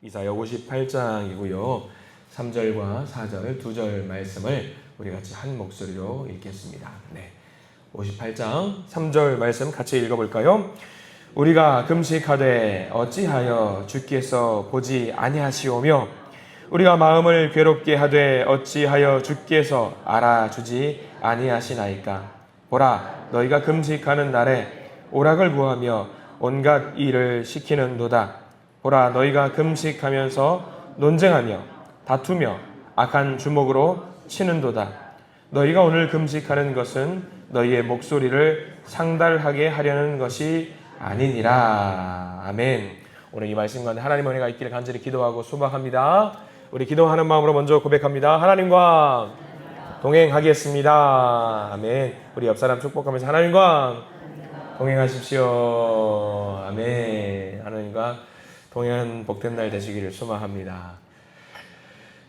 이사야 58장이고요. 3절과 4절, 2절 말씀을 우리 같이 한 목소리로 읽겠습니다. 네, 58장 3절 말씀 같이 읽어볼까요? 우리가 금식하되 어찌하여 주께서 보지 아니하시오며 우리가 마음을 괴롭게 하되 어찌하여 주께서 알아주지 아니하시나이까. 보라, 너희가 금식하는 날에 오락을 구하며 온갖 일을 시키는도다. 보라, 너희가 금식하면서 논쟁하며 다투며 악한 주먹으로 치는도다. 너희가 오늘 금식하는 것은 너희의 목소리를 상달하게 하려는 것이 아니니라. 아멘. 오늘 이 말씀 가운데 하나님의 은혜가 있기를 간절히 기도하고 소망합니다. 우리 기도하는 마음으로 먼저 고백합니다. 하나님과 동행하겠습니다. 아멘. 우리 옆 사람 축복하면서 하나님과 동행하십시오. 아멘. 하나님과 동행하는 복된 날 되시기를 소망합니다.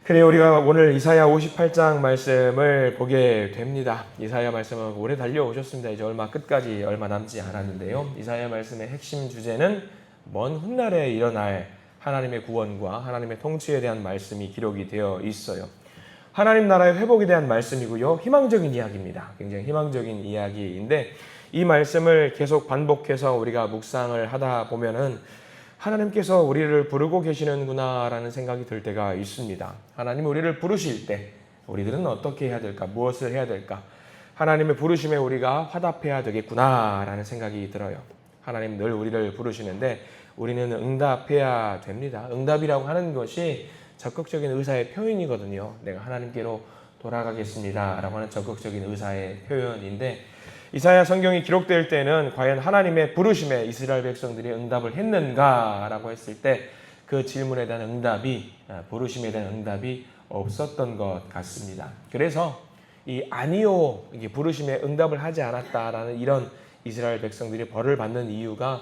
그래, 우리가 오늘 이사야 58장 말씀을 보게 됩니다. 이사야 말씀은 오래 달려오셨습니다. 이제 끝까지 얼마 남지 않았는데요. 이사야 말씀의 핵심 주제는 먼 훗날에 일어날 하나님의 구원과 하나님의 통치에 대한 말씀이 기록이 되어 있어요. 하나님 나라의 회복에 대한 말씀이고요. 희망적인 이야기입니다. 굉장히 희망적인 이야기인데 이 말씀을 계속 반복해서 우리가 묵상을 하다 보면은 하나님께서 우리를 부르고 계시는구나 라는 생각이 들 때가 있습니다. 하나님이 우리를 부르실 때 우리들은 어떻게 해야 될까? 무엇을 해야 될까? 하나님의 부르심에 우리가 화답해야 되겠구나 라는 생각이 들어요. 하나님 늘 우리를 부르시는데 우리는 응답해야 됩니다. 응답이라고 하는 것이 적극적인 의사의 표현이거든요. 내가 하나님께로 돌아가겠습니다 라고 하는 적극적인 의사의 표현인데 이사야 성경이 기록될 때는 과연 하나님의 부르심에 이스라엘 백성들이 응답을 했는가 라고 했을 때 그 질문에 대한 응답이, 부르심에 대한 응답이 없었던 것 같습니다. 그래서 이 아니요, 이게 부르심에 응답을 하지 않았다라는 이런 이스라엘 백성들이 벌을 받는 이유가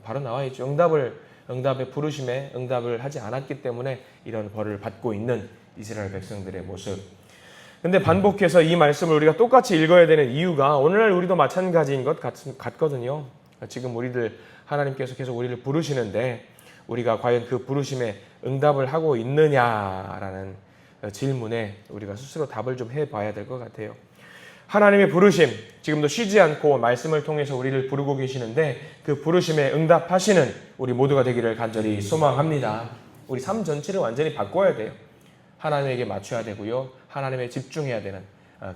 바로 나와 있죠. 응답의 부르심에 응답을 하지 않았기 때문에 이런 벌을 받고 있는 이스라엘 백성들의 모습. 근데 반복해서 이 말씀을 우리가 똑같이 읽어야 되는 이유가 오늘날 우리도 마찬가지인 것 같거든요. 지금 우리들 하나님께서 계속 우리를 부르시는데 우리가 과연 그 부르심에 응답을 하고 있느냐라는 질문에 우리가 스스로 답을 좀 해봐야 될 것 같아요. 하나님의 부르심, 지금도 쉬지 않고 말씀을 통해서 우리를 부르고 계시는데 그 부르심에 응답하시는 우리 모두가 되기를 간절히 소망합니다. 우리 삶 전체를 완전히 바꿔야 돼요. 하나님에게 맞춰야 되고요. 하나님에 집중해야 되는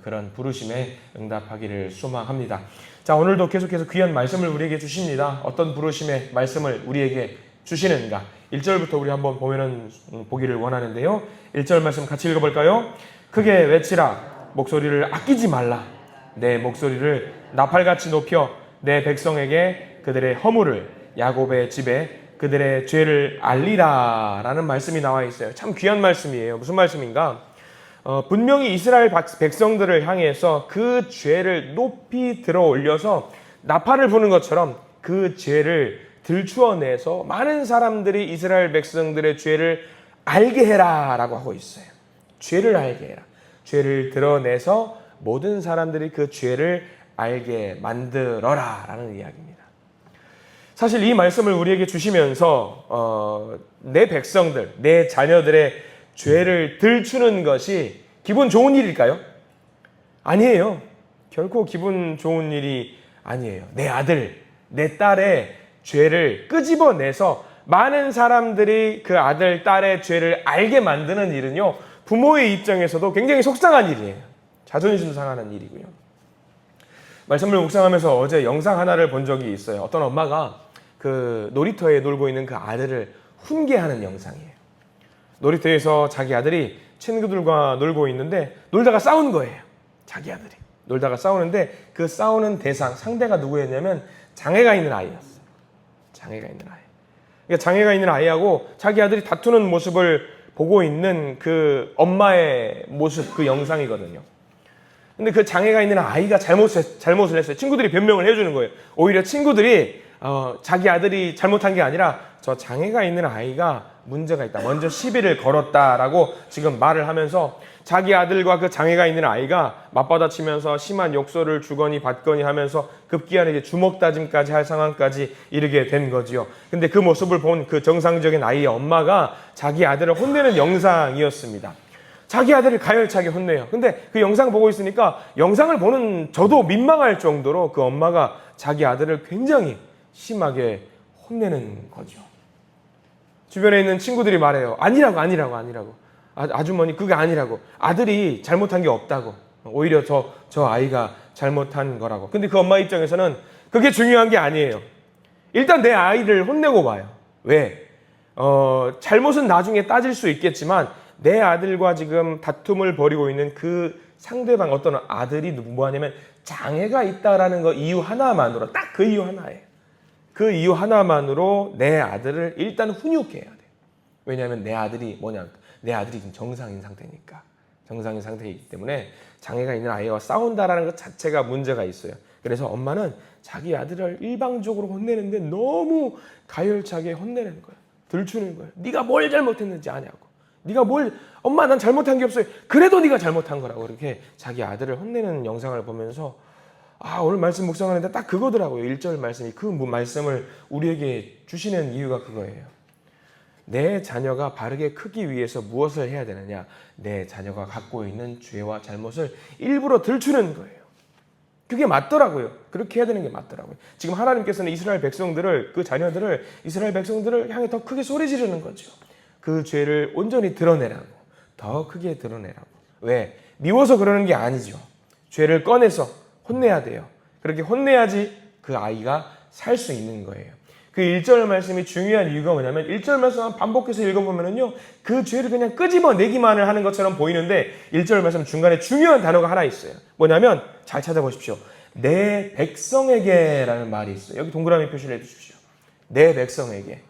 그런 부르심에 응답하기를 소망합니다. 자, 오늘도 계속해서 귀한 말씀을 우리에게 주십니다. 어떤 부르심의 말씀을 우리에게 주시는가? 1절부터 우리 한번 보기를 원하는데요. 1절 말씀 같이 읽어볼까요? 크게 외치라. 목소리를 아끼지 말라. 내 목소리를 나팔같이 높여 내 백성에게 그들의 허물을 야곱의 집에 그들의 죄를 알리라 라는 말씀이 나와 있어요. 참 귀한 말씀이에요. 무슨 말씀인가? 분명히 이스라엘 백성들을 향해서 그 죄를 높이 들어 올려서 나팔을 부는 것처럼 그 죄를 들추어내서 많은 사람들이 이스라엘 백성들의 죄를 알게 해라 라고 하고 있어요. 죄를 알게 해라. 죄를 드러내서 모든 사람들이 그 죄를 알게 만들어라 라는 이야기입니다. 사실 이 말씀을 우리에게 주시면서 내 백성들, 내 자녀들의 죄를 들추는 것이 기분 좋은 일일까요? 아니에요. 결코 기분 좋은 일이 아니에요. 내 아들, 내 딸의 죄를 끄집어내서 많은 사람들이 그 아들, 딸의 죄를 알게 만드는 일은요, 부모의 입장에서도 굉장히 속상한 일이에요. 자존심 상하는 일이고요. 말씀을 묵상하면서 어제 영상 하나를 본 적이 있어요. 어떤 엄마가 그 놀이터에 놀고 있는 그 아들을 훈계하는 영상이에요. 놀이터에서 자기 아들이 친구들과 놀고 있는데 놀다가 싸운 거예요. 자기 아들이 놀다가 싸우는데 그 싸우는 상대가 누구였냐면 장애가 있는 아이였어요. 장애가 있는 아이. 그러니까 장애가 있는 아이하고 자기 아들이 다투는 모습을 보고 있는 그 엄마의 모습, 그 영상이거든요. 근데 그 장애가 있는 아이가 잘못을 했어요. 친구들이 변명을 해주는 거예요. 오히려 친구들이 자기 아들이 잘못한 게 아니라 저 장애가 있는 아이가 문제가 있다. 먼저 시비를 걸었다라고 지금 말을 하면서 자기 아들과 그 장애가 있는 아이가 맞받아치면서 심한 욕설을 주거니 받거니 하면서 급기야는 이제 주먹 다짐까지 할 상황까지 이르게 된 거지요. 근데 그 모습을 본 그 정상적인 아이의 엄마가 자기 아들을 혼내는 영상이었습니다. 자기 아들을 가열차게 혼내요. 근데 그 영상 보고 있으니까 영상을 보는 저도 민망할 정도로 그 엄마가 자기 아들을 굉장히 심하게 혼내는 거죠. 주변에 있는 친구들이 말해요. 아니라고. 아주머니 그게 아니라고. 아들이 잘못한 게 없다고. 오히려 저 아이가 잘못한 거라고. 근데 그 엄마 입장에서는 그게 중요한 게 아니에요. 일단 내 아이를 혼내고 봐요. 왜? 잘못은 나중에 따질 수 있겠지만 내 아들과 지금 다툼을 벌이고 있는 그 상대방 어떤 아들이 뭐하냐면 장애가 있다라는 거 이유 하나만으로 딱 그 이유 하나예요. 그 이유 하나만으로 내 아들을 일단 훈육해야 돼요. 왜냐하면 내 아들이 내 아들이 지금 정상인 상태니까. 정상인 상태이기 때문에 장애가 있는 아이와 싸운다라는 것 자체가 문제가 있어요. 그래서 엄마는 자기 아들을 일방적으로 혼내는데 너무 가열차게 혼내는 거예요. 들추는 거예요. 네가 뭘 잘못했는지 아냐고. 엄마 난 잘못한 게 없어요. 그래도 네가 잘못한 거라고. 이렇게 자기 아들을 혼내는 영상을 보면서 오늘 말씀 묵상하는데 딱 그거더라고요. 1절 말씀이. 그 말씀을 우리에게 주시는 이유가 그거예요. 내 자녀가 바르게 크기 위해서 무엇을 해야 되느냐? 내 자녀가 갖고 있는 죄와 잘못을 일부러 들추는 거예요. 그게 맞더라고요. 그렇게 해야 되는 게 맞더라고요. 지금 하나님께서는 이스라엘 백성들을, 그 자녀들을, 이스라엘 백성들을 향해 더 크게 소리 지르는 거죠. 그 죄를 온전히 드러내라고. 더 크게 드러내라고. 왜? 미워서 그러는 게 아니죠. 죄를 꺼내서 혼내야 돼요. 그렇게 혼내야지 그 아이가 살 수 있는 거예요. 그 1절 말씀이 중요한 이유가 뭐냐면 1절 말씀을 반복해서 읽어보면요, 그 죄를 그냥 끄집어내기만을 하는 것처럼 보이는데 1절 말씀 중간에 중요한 단어가 하나 있어요. 뭐냐면 잘 찾아보십시오. 내 백성에게라는 말이 있어요. 여기 동그라미 표시를 해주십시오. 내 백성에게.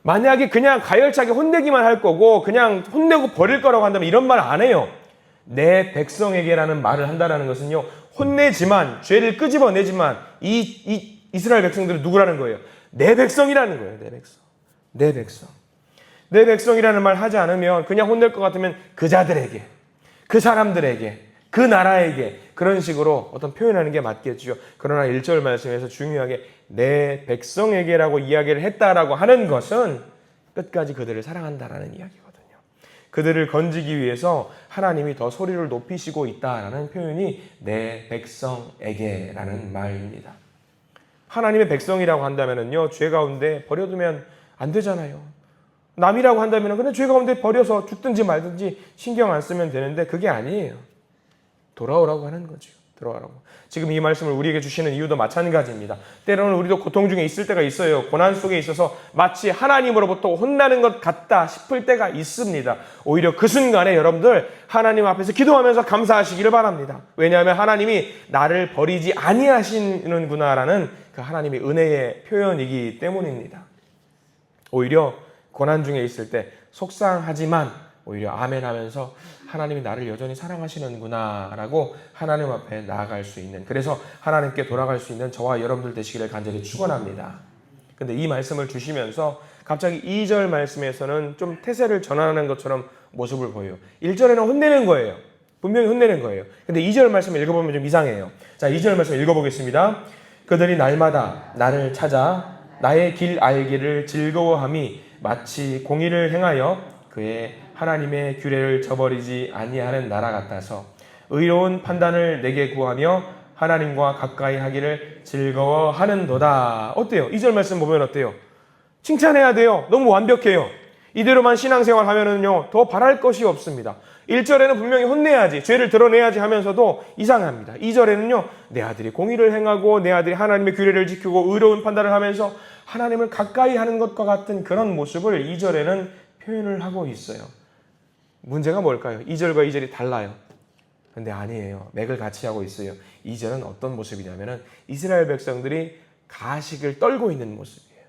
만약에 그냥 가열차게 혼내기만 할 거고 그냥 혼내고 버릴 거라고 한다면 이런 말 안 해요. 내 백성에게라는 말을 한다는 것은요, 혼내지만 죄를 끄집어내지만 이스라엘 백성들은 누구라는 거예요? 내 백성이라는 거예요. 내 백성. 내 백성이라는 말 하지 않으면 그냥 혼낼 것 같으면 그 자들에게, 그 사람들에게, 그 나라에게 그런 식으로 어떤 표현하는 게 맞겠죠. 그러나 1절 말씀에서 중요하게 내 백성에게라고 이야기를 했다라고 하는 것은 끝까지 그들을 사랑한다라는 이야기거든요. 그들을 건지기 위해서 하나님이 더 소리를 높이시고 있다라는 표현이 내 백성에게라는 말입니다. 하나님의 백성이라고 한다면요, 죄 가운데 버려두면 안 되잖아요. 남이라고 한다면 그냥 죄 가운데 버려서 죽든지 말든지 신경 안 쓰면 되는데 그게 아니에요. 돌아오라고 하는 거죠. 돌아오라고. 지금 이 말씀을 우리에게 주시는 이유도 마찬가지입니다. 때로는 우리도 고통 중에 있을 때가 있어요. 고난 속에 있어서 마치 하나님으로부터 혼나는 것 같다 싶을 때가 있습니다. 오히려 그 순간에 여러분들 하나님 앞에서 기도하면서 감사하시기를 바랍니다. 왜냐하면 하나님이 나를 버리지 아니하시는구나라는 그 하나님의 은혜의 표현이기 때문입니다. 오히려 고난 중에 있을 때 속상하지만 오히려 아멘 하면서 하나님이 나를 여전히 사랑하시는구나 라고 하나님 앞에 나아갈 수 있는, 그래서 하나님께 돌아갈 수 있는 저와 여러분들 되시기를 간절히 축원합니다. 근데 이 말씀을 주시면서 갑자기 2절 말씀에서는 좀 태세를 전환하는 것처럼 모습을 보여요. 1절에는 혼내는 거예요. 분명히 혼내는 거예요. 근데 2절 말씀을 읽어보면 좀 이상해요. 자, 2절 말씀 읽어보겠습니다. 그들이 날마다 나를 찾아 나의 길 알기를 즐거워함이 마치 공의를 행하여 그의 하나님의 규례를 저버리지 아니하는 나라 같아서 의로운 판단을 내게 구하며 하나님과 가까이 하기를 즐거워하는도다. 어때요? 2절 말씀 보면 어때요? 칭찬해야 돼요. 너무 완벽해요. 이대로만 신앙생활 하면은요, 더 바랄 것이 없습니다. 1절에는 분명히 혼내야지, 죄를 드러내야지 하면서도 이상합니다. 2절에는요, 내 아들이 공의를 행하고 내 아들이 하나님의 규례를 지키고 의로운 판단을 하면서 하나님을 가까이 하는 것과 같은 그런 모습을 2절에는 표현을 하고 있어요. 문제가 뭘까요? 2절과 2절이 달라요. 근데 아니에요. 맥을 같이 하고 있어요. 2절은 어떤 모습이냐면은 이스라엘 백성들이 가식을 떨고 있는 모습이에요.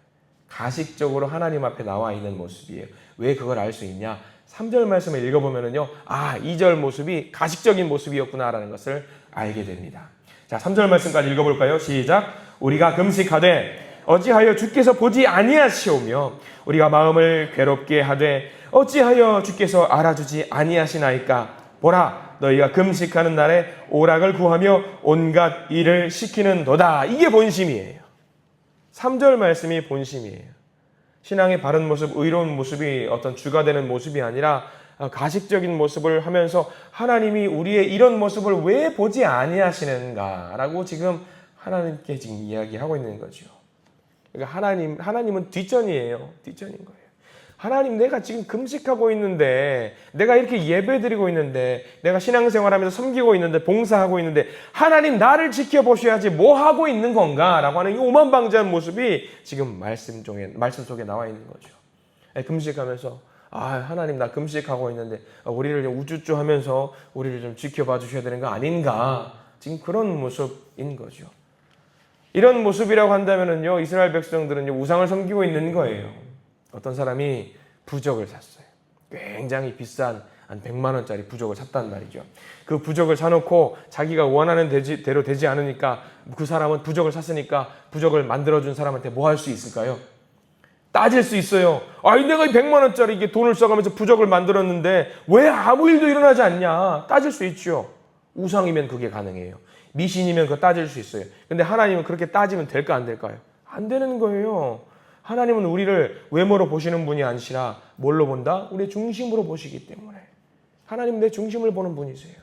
가식적으로 하나님 앞에 나와 있는 모습이에요. 왜 그걸 알 수 있냐? 3절 말씀을 읽어보면은요, 2절 모습이 가식적인 모습이었구나라는 것을 알게 됩니다. 자, 3절 말씀까지 읽어볼까요? 시작. 우리가 금식하되 어찌하여 주께서 보지 아니하시오며 우리가 마음을 괴롭게 하되 어찌하여 주께서 알아주지 아니하시나이까. 보라, 너희가 금식하는 날에 오락을 구하며 온갖 일을 시키는도다. 이게 본심이에요. 3절 말씀이 본심이에요. 신앙의 바른 모습, 의로운 모습이 어떤 주가 되는 모습이 아니라 가식적인 모습을 하면서 하나님이 우리의 이런 모습을 왜 보지 아니하시는가라고 지금 하나님께 지금 이야기하고 있는 거죠. 그러니까 하나님은 뒷전이에요. 뒷전인 거예요. 하나님, 내가 지금 금식하고 있는데, 내가 이렇게 예배드리고 있는데, 내가 신앙생활하면서 섬기고 있는데, 봉사하고 있는데, 하나님 나를 지켜보셔야지 뭐 하고 있는 건가? 라고 하는 이 오만방자한 모습이 지금 말씀 속에 나와 있는 거죠. 금식하면서 하나님 나 금식하고 있는데 우리를 우쭈쭈 하면서 우리를 좀 지켜봐 주셔야 되는 거 아닌가? 지금 그런 모습인 거죠. 이런 모습이라고 한다면은요, 이스라엘 백성들은요, 우상을 섬기고 있는 거예요. 어떤 사람이 부적을 샀어요. 굉장히 비싼 한 100만 원짜리 부적을 샀단 말이죠. 그 부적을 사놓고 자기가 원하는 대로 되지 않으니까 그 사람은 부적을 샀으니까 부적을 만들어준 사람한테 뭐 할 수 있을까요? 따질 수 있어요. 내가 100만 원짜리 이게 돈을 써가면서 부적을 만들었는데 왜 아무 일도 일어나지 않냐? 따질 수 있죠. 우상이면 그게 가능해요. 미신이면 그거 따질 수 있어요. 근데 하나님은 그렇게 따지면 될까 안 될까요? 안 되는 거예요. 하나님은 우리를 외모로 보시는 분이 아니시라 뭘로 본다? 우리의 중심으로 보시기 때문에. 하나님 내 중심을 보는 분이세요.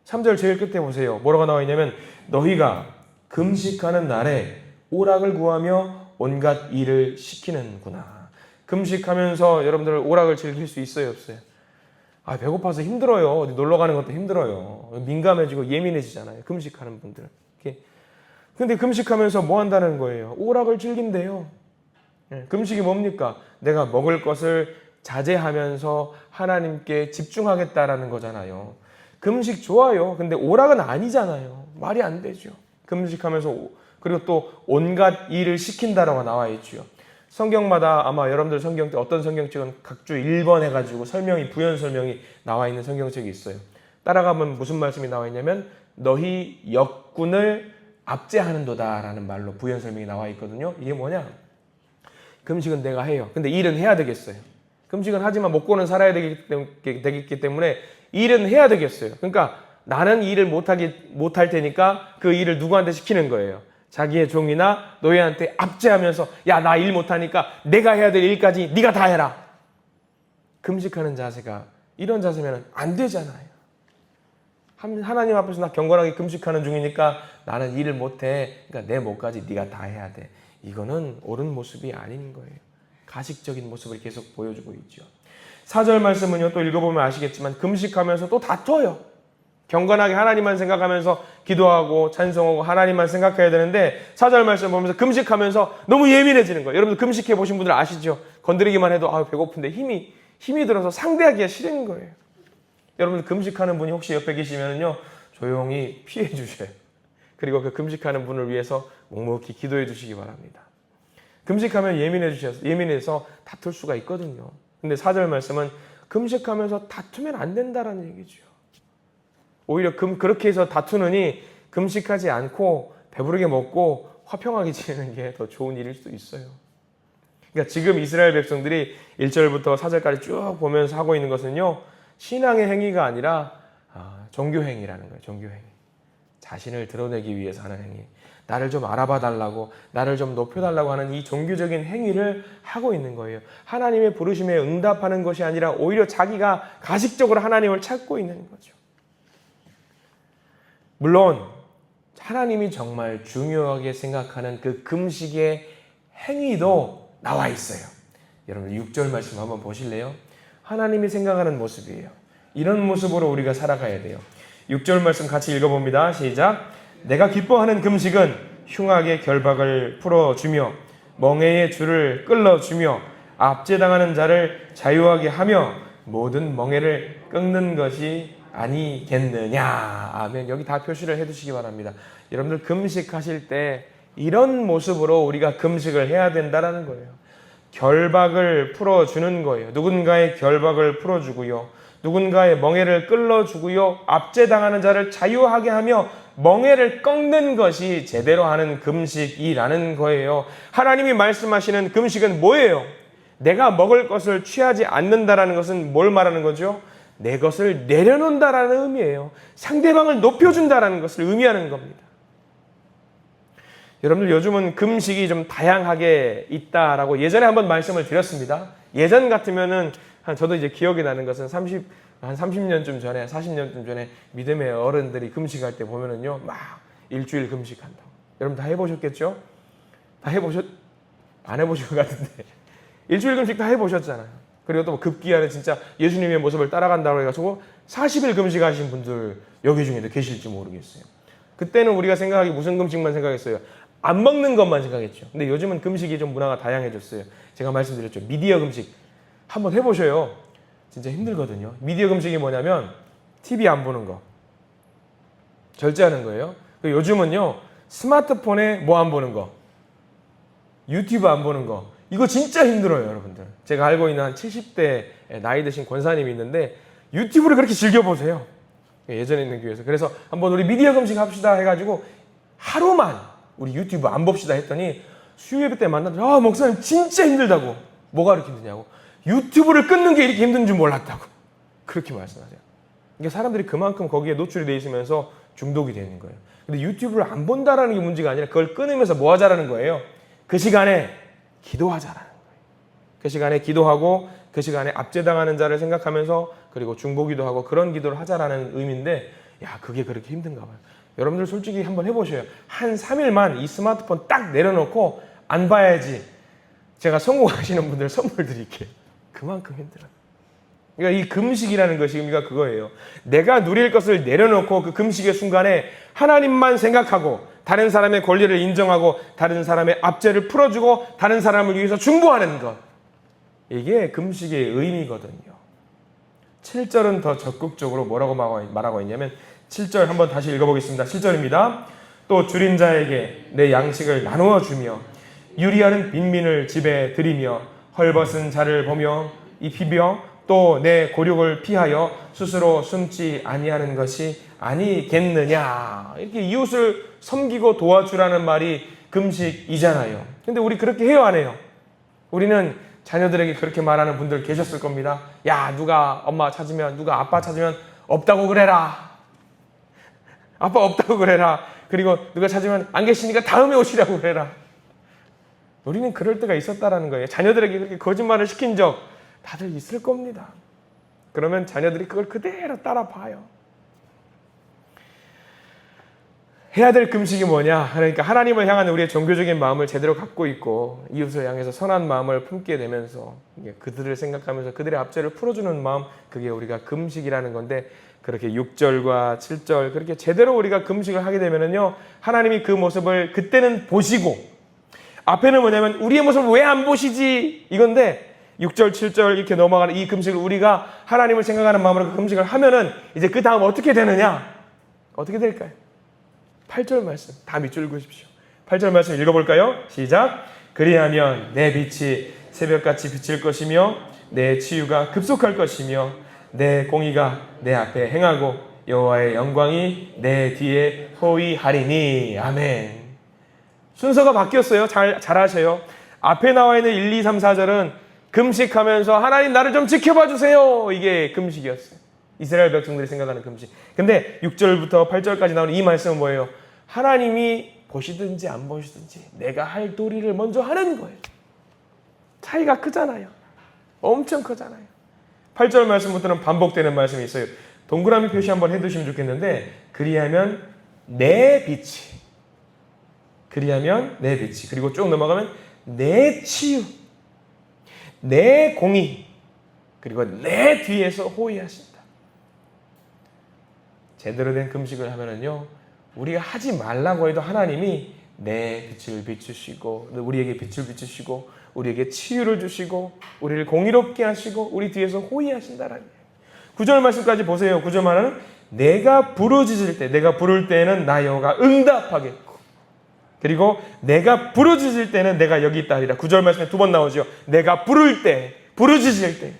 3절 제일 끝에 보세요. 뭐라고 나와 있냐면 너희가 금식하는 날에 오락을 구하며 온갖 일을 시키는구나. 금식하면서 여러분들 오락을 즐길 수 있어요, 없어요? 배고파서 힘들어요. 어디 놀러 가는 것도 힘들어요. 민감해지고 예민해지잖아요. 금식하는 분들은. 근데 금식하면서 뭐 한다는 거예요? 오락을 즐긴대요. 금식이 뭡니까? 내가 먹을 것을 자제하면서 하나님께 집중하겠다라는 거잖아요. 금식 좋아요. 근데 오락은 아니잖아요. 말이 안 되죠. 금식하면서 그리고 또 온갖 일을 시킨다라고 나와 있죠. 성경마다 아마 여러분들 성경 때 어떤 성경책은 각주 1번 해가지고 부연 설명이 나와 있는 성경책이 있어요. 따라가면 무슨 말씀이 나와 있냐면 너희 역군을 압제하는도다라는 말로 부연 설명이 나와 있거든요. 이게 뭐냐? 금식은 내가 해요. 근데 일은 해야 되겠어요. 금식은 하지만 먹고는 살아야 되기 때문에 일은 해야 되겠어요. 그러니까 나는 일을 못할 테니까 그 일을 누구한테 시키는 거예요. 자기의 종이나 노예한테 압제하면서 야, 나 일 못하니까 내가 해야 될 일까지 네가 다 해라. 금식하는 자세가 이런 자세면 안 되잖아요. 하나님 앞에서 나 경건하게 금식하는 중이니까 나는 일을 못해. 그러니까 내 몫까지 네가 다 해야 돼. 이거는 옳은 모습이 아닌 거예요. 가식적인 모습을 계속 보여주고 있죠. 4절 말씀은요, 또 읽어보면 아시겠지만 금식하면서 또 다퉈요. 경건하게 하나님만 생각하면서 기도하고 찬송하고 하나님만 생각해야 되는데 4절 말씀 보면서 금식하면서 너무 예민해지는 거예요. 여러분들 금식해 보신 분들 아시죠? 건드리기만 해도 배고픈데 힘이 들어서 상대하기가 싫은 거예요. 여러분 금식하는 분이 혹시 옆에 계시면요, 조용히 피해 주셔요. 그리고 그 금식하는 분을 위해서 묵묵히 기도해 주시기 바랍니다. 금식하면 예민해서 다툴 수가 있거든요. 근데 4절 말씀은 금식하면서 다투면 안 된다라는 얘기죠. 오히려 그렇게 해서 다투느니 금식하지 않고 배부르게 먹고 화평하게 지내는 게 더 좋은 일일 수도 있어요. 그러니까 지금 이스라엘 백성들이 1절부터 4절까지 쭉 보면서 하고 있는 것은요, 신앙의 행위가 아니라 종교행위라는 거예요. 종교행위. 자신을 드러내기 위해서 하는 행위. 나를 좀 알아봐 달라고, 나를 좀 높여달라고 하는 이 종교적인 행위를 하고 있는 거예요. 하나님의 부르심에 응답하는 것이 아니라 오히려 자기가 가식적으로 하나님을 찾고 있는 거죠. 물론 하나님이 정말 중요하게 생각하는 그 금식의 행위도 나와 있어요. 여러분 6절 말씀 한번 보실래요? 하나님이 생각하는 모습이에요. 이런 모습으로 우리가 살아가야 돼요. 6절 말씀 같이 읽어봅니다. 시작. 내가 기뻐하는 금식은 흉악의 결박을 풀어주며 멍에의 줄을 끌어주며 압제당하는 자를 자유하게 하며 모든 멍에를 끊는 것이 아니겠느냐. 아멘. 여기 다 표시를 해두시기 바랍니다. 여러분들 금식하실 때 이런 모습으로 우리가 금식을 해야 된다는 거예요. 결박을 풀어주는 거예요. 누군가의 결박을 풀어주고요, 누군가의 멍에를 끌어주고요, 압제당하는 자를 자유하게 하며 멍에를 꺾는 것이 제대로 하는 금식이라는 거예요. 하나님이 말씀하시는 금식은 뭐예요? 내가 먹을 것을 취하지 않는다라는 것은 뭘 말하는 거죠? 내 것을 내려놓는다라는 의미예요. 상대방을 높여준다라는 것을 의미하는 겁니다. 여러분들 요즘은 금식이 좀 다양하게 있다라고 예전에 한번 말씀을 드렸습니다. 예전 같으면은 저도 이제 기억이 나는 것은 한 30년쯤 전에 40년쯤 전에 믿음의 어른들이 금식할 때 보면은요 막 일주일 금식한다고. 여러분 다 해보셨겠죠? 안 해보신 것 같은데 일주일 금식 다 해보셨잖아요. 그리고 또 급기야는 진짜 예수님의 모습을 따라간다고 해가지고 40일 금식하신 분들 여기 중에도 계실지 모르겠어요. 그때는 우리가 생각하기 무슨 금식만 생각했어요? 안 먹는 것만 생각했죠. 근데 요즘은 금식이 좀 문화가 다양해졌어요. 제가 말씀드렸죠. 미디어 금식 한번 해보셔요. 진짜 힘들거든요. 미디어 금식이 뭐냐면 TV 안 보는 거 절제하는 거예요. 요즘은요 스마트폰에 뭐 안 보는 거, 유튜브 안 보는 거, 이거 진짜 힘들어요 여러분들. 제가 알고 있는 한 70대 나이 드신 권사님이 있는데 유튜브를 그렇게 즐겨보세요. 예전에 있는 교회에서. 그래서 한번 우리 미디어 금식 합시다 해가지고 하루만 우리 유튜브 안 봅시다 했더니 수요예배 때 만나서 목사님 진짜 힘들다고. 뭐가 그렇게 힘드냐고. 유튜브를 끊는 게 이렇게 힘든 줄 몰랐다고. 그렇게 말씀하세요. 그러니까 사람들이 그만큼 거기에 노출이 돼 있으면서 중독이 되는 거예요. 근데 유튜브를 안 본다라는 게 문제가 아니라 그걸 끊으면서 뭐 하자라는 거예요? 그 시간에 기도하자라는 거예요. 그 시간에 기도하고 그 시간에 압제당하는 자를 생각하면서 그리고 중보기도 하고 그런 기도를 하자라는 의미인데 야 그게 그렇게 힘든가 봐요. 여러분들 솔직히 한번 해보셔요. 한 3일만 이 스마트폰 딱 내려놓고 안 봐야지 제가 성공하시는 분들 선물 드릴게요. 그만큼 힘들어요. 그러니까 이 금식이라는 것이 의미가 그거예요. 내가 누릴 것을 내려놓고 그 금식의 순간에 하나님만 생각하고 다른 사람의 권리를 인정하고 다른 사람의 압제를 풀어주고 다른 사람을 위해서 중보하는 것. 이게 금식의 의미거든요. 7절은 더 적극적으로 뭐라고 말하고 있냐면 7절 한번 다시 읽어보겠습니다. 7절입니다. 또 줄인 자에게 내 양식을 나누어 주며 유리하는 빈민을 집에 들이며 헐벗은 자를 보며 입히며 또 내 고륙을 피하여 스스로 숨지 아니하는 것이 아니겠느냐. 이렇게 이웃을 섬기고 도와주라는 말이 금식이잖아요. 근데 우리 그렇게 해요, 안 해요? 우리는 자녀들에게 그렇게 말하는 분들 계셨을 겁니다. 야, 누가 엄마 찾으면, 누가 아빠 찾으면 없다고 그래라. 아빠 없다고 그래라. 그리고 누가 찾으면 안 계시니까 다음에 오시라고 그래라. 우리는 그럴 때가 있었다라는 거예요. 자녀들에게 그렇게 거짓말을 시킨 적 다들 있을 겁니다. 그러면 자녀들이 그걸 그대로 따라 봐요. 해야 될 금식이 뭐냐? 그러니까 하나님을 향한 우리의 종교적인 마음을 제대로 갖고 있고 이웃을 향해서 선한 마음을 품게 되면서 그들을 생각하면서 그들의 압제를 풀어주는 마음, 그게 우리가 금식이라는 건데 그렇게 6절과 7절 그렇게 제대로 우리가 금식을 하게 되면은요 하나님이 그 모습을 그때는 보시고 앞에는 뭐냐면 우리의 모습을 왜 안 보시지 이건데 6절, 7절 이렇게 넘어가는 이 금식을 우리가 하나님을 생각하는 마음으로 그 금식을 하면은 이제 그 다음 어떻게 되느냐? 어떻게 될까요? 8절 말씀 다 밑줄 그으십시오. 8절 말씀 읽어볼까요? 시작. 그리하면 내 빛이 새벽같이 비칠 것이며 내 치유가 급속할 것이며 내 공의가 내 앞에 행하고 여호와의 영광이 내 뒤에 호위하리니. 아멘. 순서가 바뀌었어요. 잘하셔요. 앞에 나와 있는 1, 2, 3, 4절은 금식하면서 하나님 나를 좀 지켜봐 주세요. 이게 금식이었어요. 이스라엘 백성들이 생각하는 금식. 근데 6절부터 8절까지 나오는 이 말씀은 뭐예요? 하나님이 보시든지 안 보시든지 내가 할 도리를 먼저 하는 거예요. 차이가 크잖아요. 엄청 크잖아요. 8절 말씀부터는 반복되는 말씀이 있어요. 동그라미 표시 한번 해두시면 좋겠는데 그리하면 내 빛이 그리고 쭉 넘어가면 내 치유 내 공의 그리고 내 뒤에서 호위하신다. 제대로 된 금식을 하면은요 우리가 하지 말라고 해도 하나님이 내 빛을 비추시고 우리에게 빛을 비추시고 우리에게 치유를 주시고 우리를 공의롭게 하시고 우리 뒤에서 호위하신다라는 거예요. 9절 말씀까지 보세요. 9절 말은 내가 부르짖을 때 내가 부를 때에는 나 여호와가 응답하겠고 그리고 내가 부르짖을 때는 내가 여기 있다 하리라. 9절 말씀에 두 번 나오죠. 내가 부를 때 부르짖을 때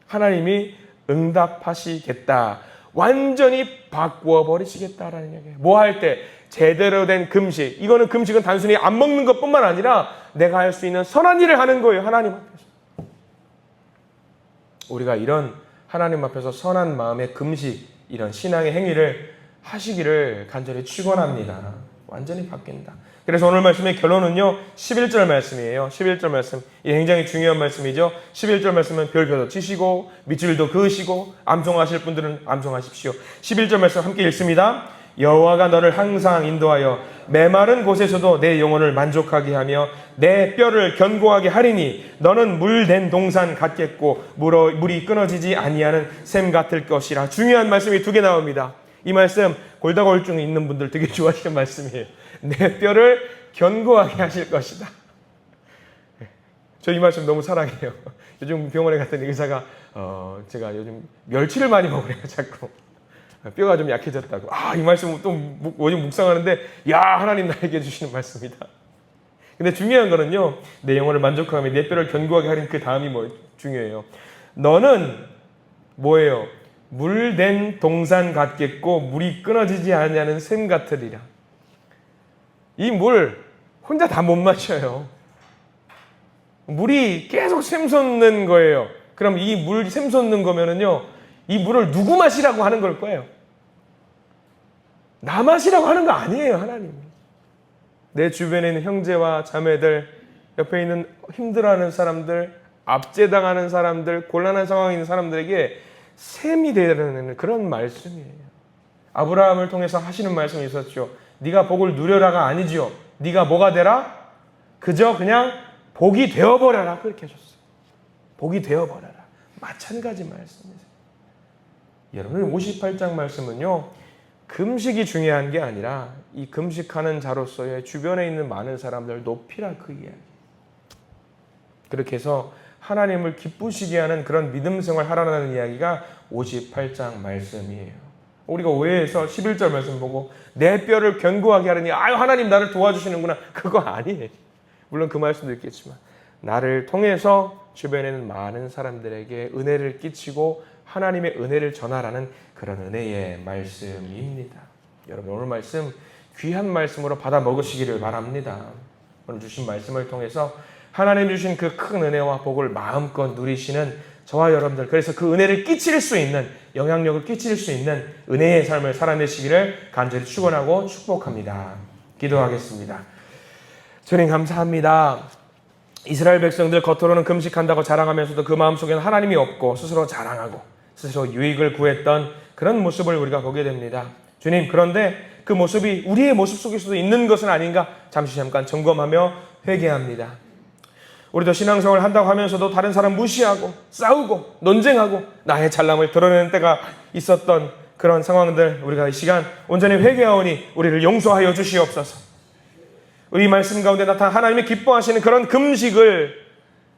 하나님이 응답하시겠다. 완전히 바꾸어 버리시겠다라는 얘기예요. 뭐 할 때? 제대로 된 금식. 이거는 금식은 단순히 안 먹는 것뿐만 아니라 내가 할 수 있는 선한 일을 하는 거예요. 하나님 앞에서. 우리가 이런 하나님 앞에서 선한 마음의 금식, 이런 신앙의 행위를 하시기를 간절히 축원합니다. 완전히 바뀐다. 그래서 오늘 말씀의 결론은요, 11절 말씀이에요. 11절 말씀. 이 굉장히 중요한 말씀이죠. 11절 말씀은 별표도 치시고 밑줄도 그으시고 암송하실 분들은 암송하십시오. 11절 말씀 함께 읽습니다. 여호와가 너를 항상 인도하여 메마른 곳에서도 내 영혼을 만족하게 하며 내 뼈를 견고하게 하리니 너는 물된 동산 같겠고 물이 끊어지지 아니하는 샘 같을 것이라. 중요한 말씀이 두 개 나옵니다. 이 말씀 골다공증 있는 분들 되게 좋아하시는 말씀이에요. 내 뼈를 견고하게 하실 것이다. 저 이 말씀 너무 사랑해요. 요즘 병원에 갔더니 의사가 제가 요즘 멸치를 많이 먹으래요. 자꾸 뼈가 좀 약해졌다고. 이 말씀 또 요즘 묵상하는데 하나님 나에게 주시는 말씀이다. 근데 중요한 거는요, 내 영혼을 만족하며 내 뼈를 견고하게 하는 그 다음이 중요해요. 너는 뭐예요? 물된 동산 같겠고 물이 끊어지지 않는 샘 같으리라. 이 물 혼자 다 못 마셔요. 물이 계속 샘솟는 거예요. 그럼 이 물 샘솟는 거면은요, 이 물을 누구 마시라고 하는 걸 거예요? 나 마시라고 하는 거 아니에요, 하나님. 내 주변에 있는 형제와 자매들, 옆에 있는 힘들어하는 사람들, 압제당하는 사람들, 곤란한 상황에 있는 사람들에게 샘이 되라는 그런 말씀이에요. 아브라함을 통해서 하시는 말씀이 있었죠. 네가 복을 누려라가 아니죠. 네가 뭐가 되라? 그저 그냥 복이 되어버려라. 그렇게 하셨어요. 복이 되어버려라. 마찬가지 말씀이세요. 여러분 58장 말씀은요, 금식이 중요한 게 아니라 이 금식하는 자로서의 주변에 있는 많은 사람들 높이라, 그 이야기. 그렇게 해서 하나님을 기쁘시게 하는 그런 믿음 생활 하라는 이야기가 58장 말씀이에요. 우리가 오해해서 11절 말씀 보고 내 뼈를 견고하게 하려니 하나님 나를 도와주시는구나, 그거 아니에요. 물론 그 말씀도 있겠지만 나를 통해서 주변에 있는 많은 사람들에게 은혜를 끼치고 하나님의 은혜를 전하라는 그런 은혜의 말씀입니다. 여러분 오늘 말씀 귀한 말씀으로 받아 먹으시기를 바랍니다. 오늘 주신 말씀을 통해서 하나님 주신 그 큰 은혜와 복을 마음껏 누리시는 저와 여러분들, 그래서 그 은혜를 끼칠 수 있는, 영향력을 끼칠 수 있는 은혜의 삶을 살아내시기를 간절히 축원하고 축복합니다. 기도하겠습니다. 주님 감사합니다. 이스라엘 백성들 겉으로는 금식한다고 자랑하면서도 그 마음속에는 하나님이 없고 스스로 자랑하고 스스로 유익을 구했던 그런 모습을 우리가 보게 됩니다. 주님, 그런데 그 모습이 우리의 모습 속에서도 있는 것은 아닌가 잠깐 점검하며 회개합니다. 우리도 신앙생활을 한다고 하면서도 다른 사람 무시하고 싸우고 논쟁하고 나의 잘남을 드러내는 때가 있었던 그런 상황들, 우리가 이 시간 온전히 회개하오니 우리를 용서하여 주시옵소서. 우리 말씀 가운데 나타난 하나님이 기뻐하시는 그런 금식을,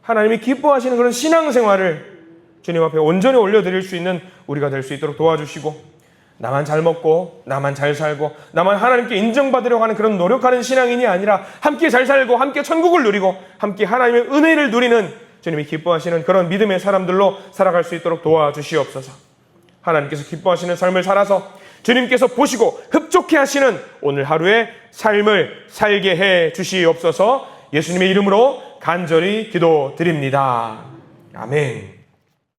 하나님이 기뻐하시는 그런 신앙생활을 주님 앞에 온전히 올려드릴 수 있는 우리가 될 수 있도록 도와주시고, 나만 잘 먹고 나만 잘 살고 나만 하나님께 인정받으려고 하는 그런 노력하는 신앙인이 아니라 함께 잘 살고 함께 천국을 누리고 함께 하나님의 은혜를 누리는 주님이 기뻐하시는 그런 믿음의 사람들로 살아갈 수 있도록 도와주시옵소서. 하나님께서 기뻐하시는 삶을 살아서 주님께서 보시고 흡족해 하시는 오늘 하루의 삶을 살게 해 주시옵소서. 예수님의 이름으로 간절히 기도드립니다. 아멘.